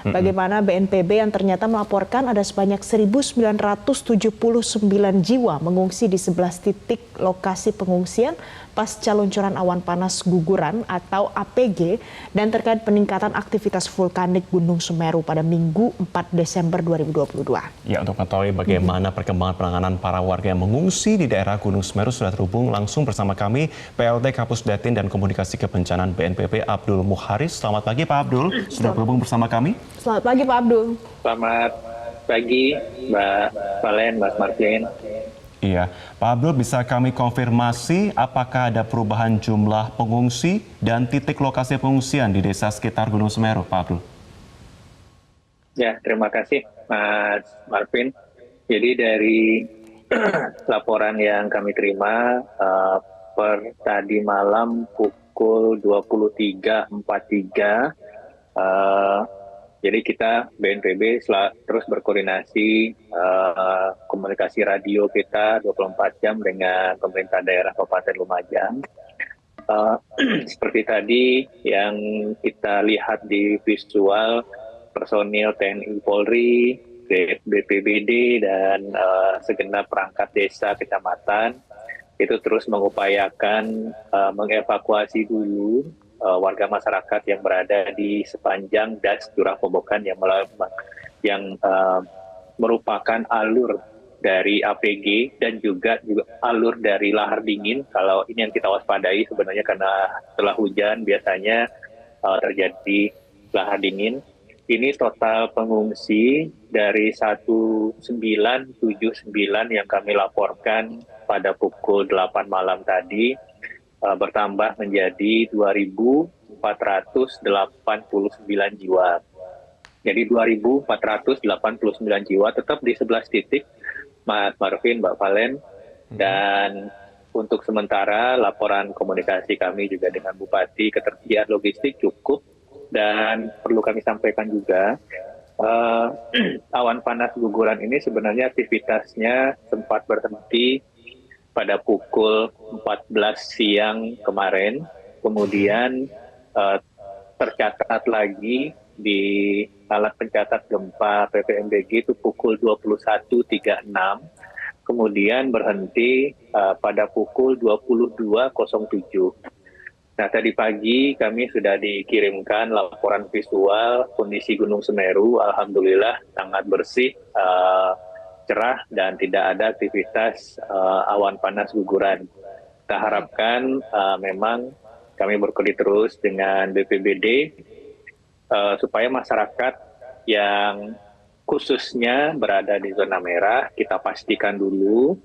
bagaimana BNPB yang ternyata melaporkan ada sebanyak 1.979 jiwa mengungsi di 11 titik lokasi pengungsian pasca luncuran awan panas guguran atau APG dan terkait peningkatan aktivitas vulkanik Gunung Semeru pada Minggu 4 Desember 2022. Ya, untuk mengetahui bagaimana perkembangan penanganan para warga yang mengungsi di daerah Gunung Semeru sudah terhubung langsung bersama kami PLT Kapus Datin dan Komunikasi Kebencanaan BNPB Abdul Muharis. Selamat pagi Pak Abdul, sudah berhubung bersama kami. Selamat pagi Pak Abdul. Selamat pagi Mbak Valen, Mas Martin. Iya, Pak Abdul, bisa kami konfirmasi apakah ada perubahan jumlah pengungsi dan titik lokasi pengungsian di desa sekitar Gunung Semeru, Pak Abdul? Ya, terima kasih Mas Marvin. Jadi dari laporan yang kami terima per tadi malam pukul 23.43, jadi kita BNPB terus berkoordinasi komunikasi radio kita 24 jam dengan pemerintah daerah Kabupaten Lumajang. Seperti tadi yang kita lihat di visual, personil TNI Polri, BPBD, dan segenap perangkat desa kecamatan itu terus mengupayakan mengevakuasi dulu warga masyarakat yang berada di sepanjang das Curah Kobokan yang merupakan alur dari APG dan juga alur dari lahar dingin. Kalau ini yang kita waspadai sebenarnya karena setelah hujan biasanya terjadi lahar dingin. Ini total pengungsi dari 1979 yang kami laporkan pada pukul 8 malam tadi bertambah menjadi 2.489 jiwa. Jadi 2.489 jiwa tetap di 11 titik, Mas Marvin, Mbak Valen. Dan untuk sementara laporan komunikasi kami juga dengan Bupati, ketersediaan logistik cukup. Dan perlu kami sampaikan juga, awan panas guguran ini sebenarnya aktivitasnya sempat berhenti pada pukul 14 siang kemarin, kemudian tercatat lagi di alat pencatat gempa PVMBG itu pukul 21.36, kemudian berhenti pada pukul 22.07. Nah, tadi pagi kami sudah dikirimkan laporan visual kondisi Gunung Semeru, alhamdulillah sangat bersih, cerah dan tidak ada aktivitas awan panas guguran. Kita harapkan memang kami berkoordinasi terus dengan BPBD supaya masyarakat yang khususnya berada di zona merah kita pastikan dulu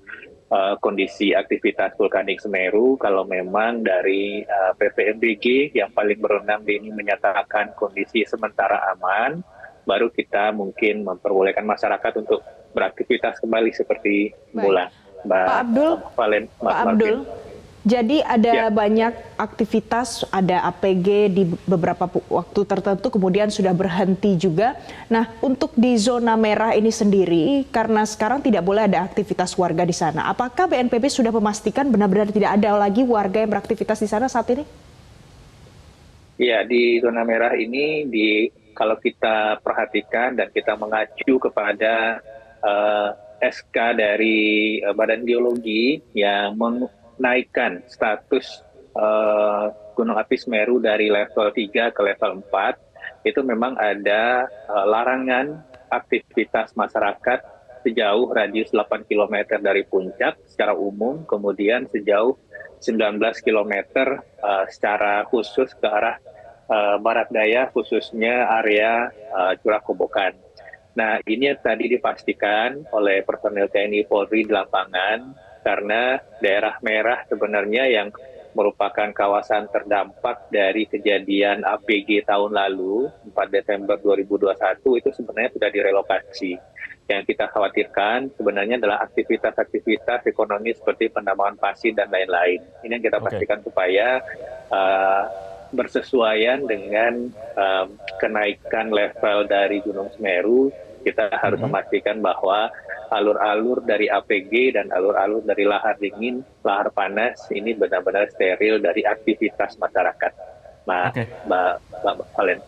kondisi aktivitas vulkanik Semeru. Kalau memang dari PVMBG yang paling berwenang ini menyatakan kondisi sementara aman, baru kita mungkin memperbolehkan masyarakat untuk beraktivitas kembali seperti semula. Pak Abdul, Valen, Pak Abdul, jadi ada banyak aktivitas, ada APG di beberapa waktu tertentu, kemudian sudah berhenti juga. Nah, untuk di zona merah ini sendiri, karena sekarang tidak boleh ada aktivitas warga di sana, apakah BNPB sudah memastikan benar-benar tidak ada lagi warga yang beraktivitas di sana saat ini? Ya, di zona merah ini kalau kita perhatikan dan kita mengacu kepada SK dari Badan Geologi yang menaikkan status Gunung Api Semeru dari level 3 ke level 4, itu memang ada larangan aktivitas masyarakat sejauh radius 8 km dari puncak secara umum, kemudian sejauh 19 km secara khusus ke arah barat daya, khususnya area Curah Kobokan. Nah, ini tadi dipastikan oleh personel TNI Polri di lapangan, karena daerah merah sebenarnya yang merupakan kawasan terdampak dari kejadian APG tahun lalu, 4 Desember 2021, itu sebenarnya sudah direlokasi. Yang kita khawatirkan sebenarnya adalah aktivitas-aktivitas ekonomi seperti penambangan pasir dan lain-lain. Ini yang kita pastikan supaya bersesuaian dengan kenaikan level dari Gunung Semeru, kita harus memastikan bahwa alur-alur dari APG dan alur-alur dari lahar dingin, lahar panas ini benar-benar steril dari aktivitas masyarakat. Mbak Valen.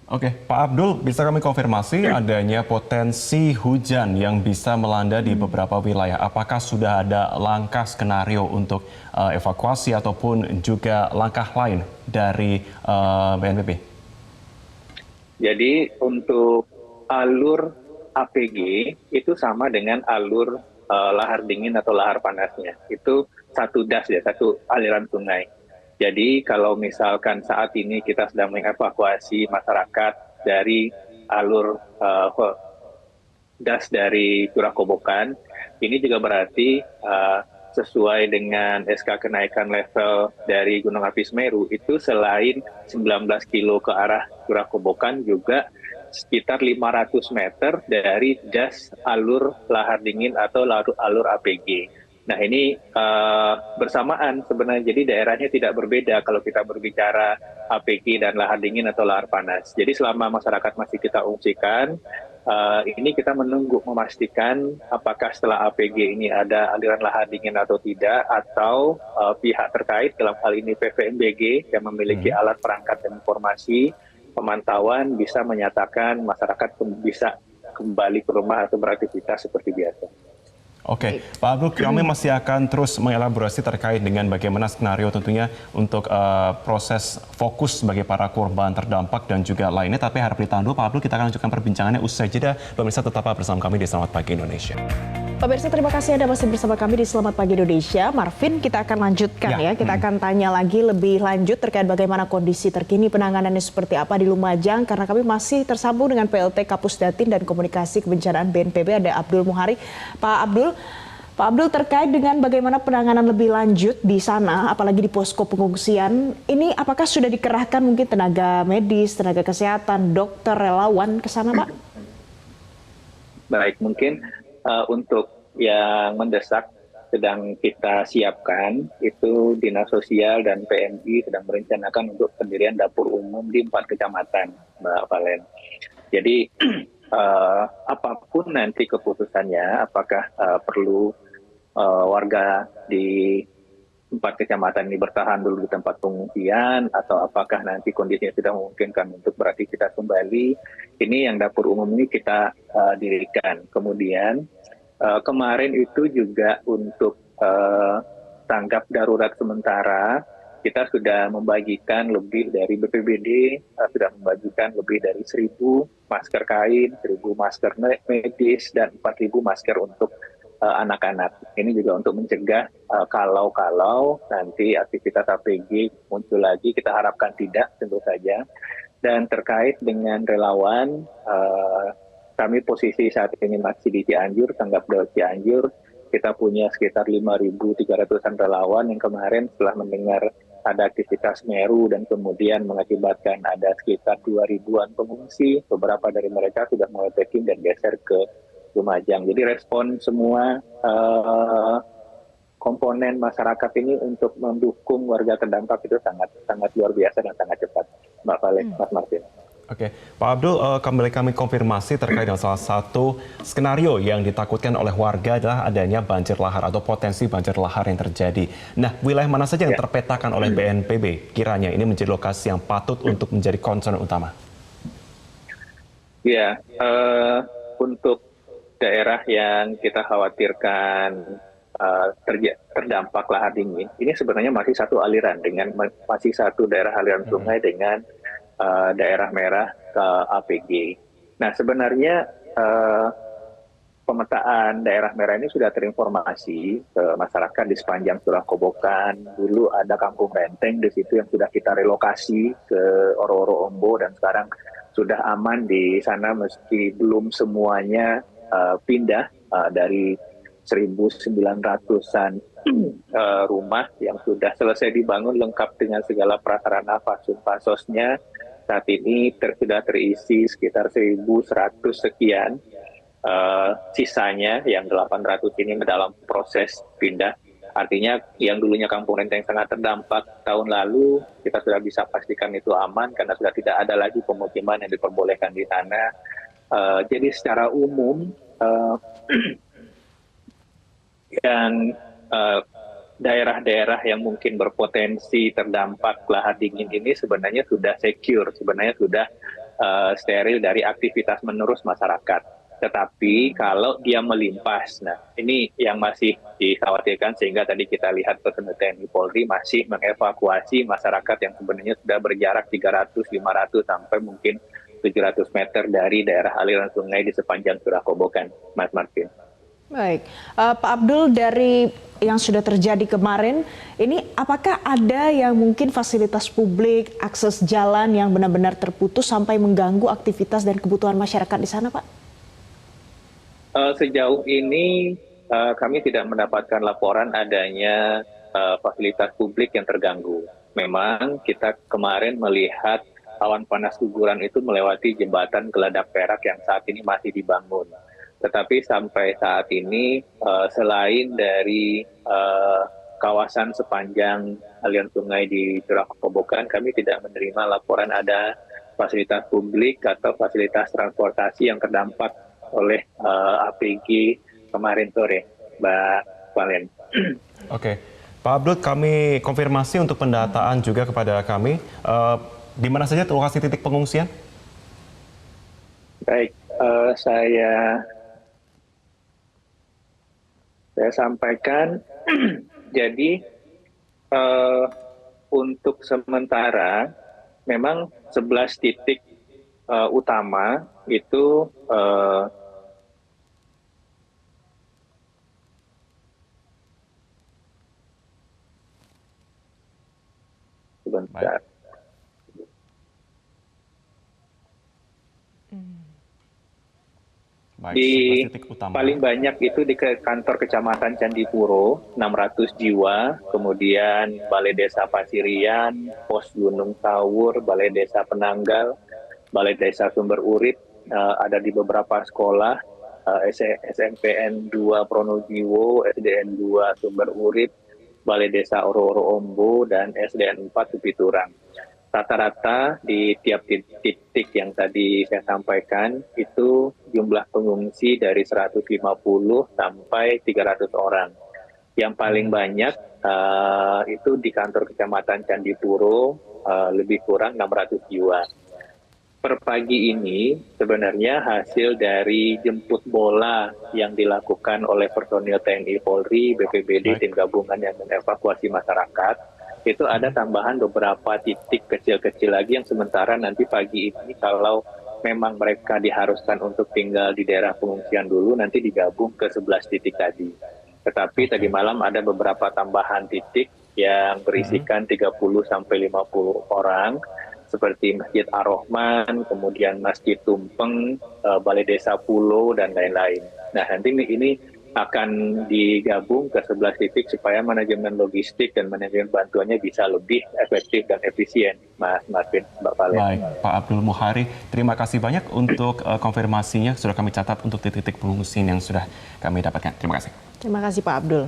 Oke, Pak Abdul, bisa kami konfirmasi adanya potensi hujan yang bisa melanda di beberapa wilayah. Apakah sudah ada langkah skenario untuk evakuasi ataupun juga langkah lain dari BNPB? Jadi untuk alur APG itu sama dengan alur lahar dingin atau lahar panasnya. Itu satu das ya, satu aliran sungai. Jadi kalau misalkan saat ini kita sedang mengevakuasi masyarakat dari alur das dari Curah Kobokan, ini juga berarti sesuai dengan SK kenaikan level dari Gunung Api Semeru itu selain 19 kilo ke arah Curah Kobokan juga sekitar 500 meter dari das alur lahar dingin atau alur APG. Nah ini bersamaan sebenarnya, jadi daerahnya tidak berbeda kalau kita berbicara APG dan lahar dingin atau lahar panas. Jadi selama masyarakat masih kita ungsikan, ini kita menunggu memastikan apakah setelah APG ini ada aliran lahar dingin atau tidak, atau pihak terkait dalam hal ini PVMBG yang memiliki alat perangkat dan informasi pemantauan bisa menyatakan masyarakat bisa kembali ke rumah atau beraktivitas seperti biasa. Oke, Pak Abdul, kami masih akan terus mengelaborasi terkait dengan bagaimana skenario tentunya untuk proses fokus bagi para korban terdampak dan juga lainnya. Tapi harap ditahan dulu, Pak Abdul, kita akan lanjutkan perbincangannya usai jeda. Pemirsa tetap bersama kami di Selamat Pagi Indonesia. Pemirsa, terima kasih Anda masih bersama kami di Selamat Pagi Indonesia. Marvin, kita akan lanjutkan ya. Kita akan tanya lagi lebih lanjut terkait bagaimana kondisi terkini penanganannya seperti apa di Lumajang. Karena kami masih tersambung dengan PLT Kapus Datin dan Komunikasi Kebencanaan BNPB, ada Abdul Muhari. Pak Abdul, terkait dengan bagaimana penanganan lebih lanjut di sana, apalagi di posko pengungsian, ini apakah sudah dikerahkan mungkin tenaga medis, tenaga kesehatan, dokter, relawan ke sana, Pak? Baik, mungkin untuk yang mendesak sedang kita siapkan, itu Dinas Sosial dan PMI sedang merencanakan untuk pendirian dapur umum di 4 kecamatan, Mbak Valen. Jadi apapun nanti keputusannya, apakah perlu warga di 4 kecamatan ini bertahan dulu di tempat pengungsian, atau apakah nanti kondisinya sudah memungkinkan untuk beraktivitas kembali, ini yang dapur umum ini kita dirikan. Kemudian kemarin itu juga untuk tanggap darurat sementara, kita sudah membagikan lebih dari BPBD, sudah membagikan lebih dari 1.000 masker kain, 1.000 masker medis, dan 4.000 masker untuk anak-anak. Ini juga untuk mencegah kalau nanti aktivitas APG muncul lagi, kita harapkan tidak tentu saja. Dan terkait dengan relawan, kami posisi saat ini masih di Cianjur, tanggap darurat Cianjur. Kita punya sekitar 5.300-an relawan yang kemarin setelah mendengar ada aktivitas Semeru dan kemudian mengakibatkan ada sekitar 2.000-an pengungsi. Beberapa dari mereka sudah mulai packing dan geser ke Lumajang. Jadi respon semua komponen masyarakat ini untuk mendukung warga terdampak itu sangat luar biasa dan sangat cepat, Mbak Valen, Mas Martin. Oke, Pak Abdul, kami konfirmasi terkait dengan salah satu skenario yang ditakutkan oleh warga adalah adanya banjir lahar atau potensi banjir lahar yang terjadi. Nah, wilayah mana saja yang terpetakan oleh BNPB kiranya ini menjadi lokasi yang patut untuk menjadi concern utama? Ya, untuk daerah yang kita khawatirkan terdampak lahar dingin, ini sebenarnya masih satu aliran dengan masih satu daerah aliran sungai dengan daerah merah ke APG. Nah, sebenarnya pemetaan daerah merah ini sudah terinformasi ke masyarakat di sepanjang Curah Kobokan. Dulu ada Kampung Renteng di situ yang sudah kita relokasi ke Oro-Oro Ombo, dan sekarang sudah aman di sana meski belum semuanya pindah dari 1.900-an rumah yang sudah selesai dibangun lengkap dengan segala prasarana fasosnya. Saat ini sudah terisi sekitar 1.100 sekian. Sisanya yang 800 ini dalam proses pindah. Artinya yang dulunya Kampung Renteng sangat terdampak tahun lalu, kita sudah bisa pastikan itu aman karena sudah tidak ada lagi pemukiman yang diperbolehkan di sana. Jadi secara umum yang daerah-daerah yang mungkin berpotensi terdampak lahar dingin ini sebenarnya sudah secure, sebenarnya sudah steril dari aktivitas menerus masyarakat. Tetapi kalau dia melimpas, nah ini yang masih dikhawatirkan sehingga tadi kita lihat personel TNI Polri masih mengevakuasi masyarakat yang sebenarnya sudah berjarak 300, 500 sampai mungkin 700 meter dari daerah aliran sungai di sepanjang Curah Kobokan, Mas Marvin. Baik, Pak Abdul, dari yang sudah terjadi kemarin, ini apakah ada yang mungkin fasilitas publik, akses jalan yang benar-benar terputus sampai mengganggu aktivitas dan kebutuhan masyarakat di sana, Pak? Sejauh ini kami tidak mendapatkan laporan adanya fasilitas publik yang terganggu. Memang kita kemarin melihat awan panas guguran itu melewati jembatan Geladak Perak yang saat ini masih dibangun. Tetapi sampai saat ini selain dari kawasan sepanjang aliran sungai di Curah Kobokan, kami tidak menerima laporan ada fasilitas publik atau fasilitas transportasi yang terdampak oleh APG kemarin sore, Mbak Valen. Oke, Pak Abdul, kami konfirmasi untuk pendataan juga kepada kami. Di mana saja lokasi titik pengungsian? Baik, saya sampaikan. Jadi untuk sementara memang 11 titik utama itu sebentar. Baik, Di 11 titik utama. paling banyak itu di kantor kecamatan Candipuro 600 jiwa, kemudian Balai Desa Pasirian, Pos Gunung Tawur, Balai Desa Penanggal, Balai Desa Sumber Urip, ada di beberapa sekolah, SMPN 2 Pronojiwo, SDN 2 Sumber Urip, Balai Desa Oro-Oro Ombo, dan SDN 4 Tupiturang. Rata-rata di tiap titik yang tadi saya sampaikan itu jumlah pengungsi dari 150 sampai 300 orang. Yang paling banyak itu di kantor kecamatan Candipuro, lebih kurang 600 jiwa. Per pagi ini sebenarnya hasil dari jemput bola yang dilakukan oleh personil TNI Polri, BPBD, tim gabungan yang mengevakuasi masyarakat, itu ada tambahan beberapa titik kecil-kecil lagi yang sementara nanti pagi ini kalau memang mereka diharuskan untuk tinggal di daerah pengungsian dulu, nanti digabung ke 11 titik tadi. Tetapi tadi malam ada beberapa tambahan titik yang berisikan 30 sampai 50 orang, seperti Masjid Ar-Rahman, kemudian Masjid Tumpeng, Balai Desa Pulo, dan lain-lain. Nah, nanti ini akan digabung ke 11 titik supaya manajemen logistik dan manajemen bantuannya bisa lebih efektif dan efisien, Mas Marvin, Mbak Valen. Baik, Pak Abdul Muhari, terima kasih banyak untuk konfirmasinya. Sudah kami catat untuk titik-titik pengungsian yang sudah kami dapatkan. Terima kasih. Terima kasih, Pak Abdul.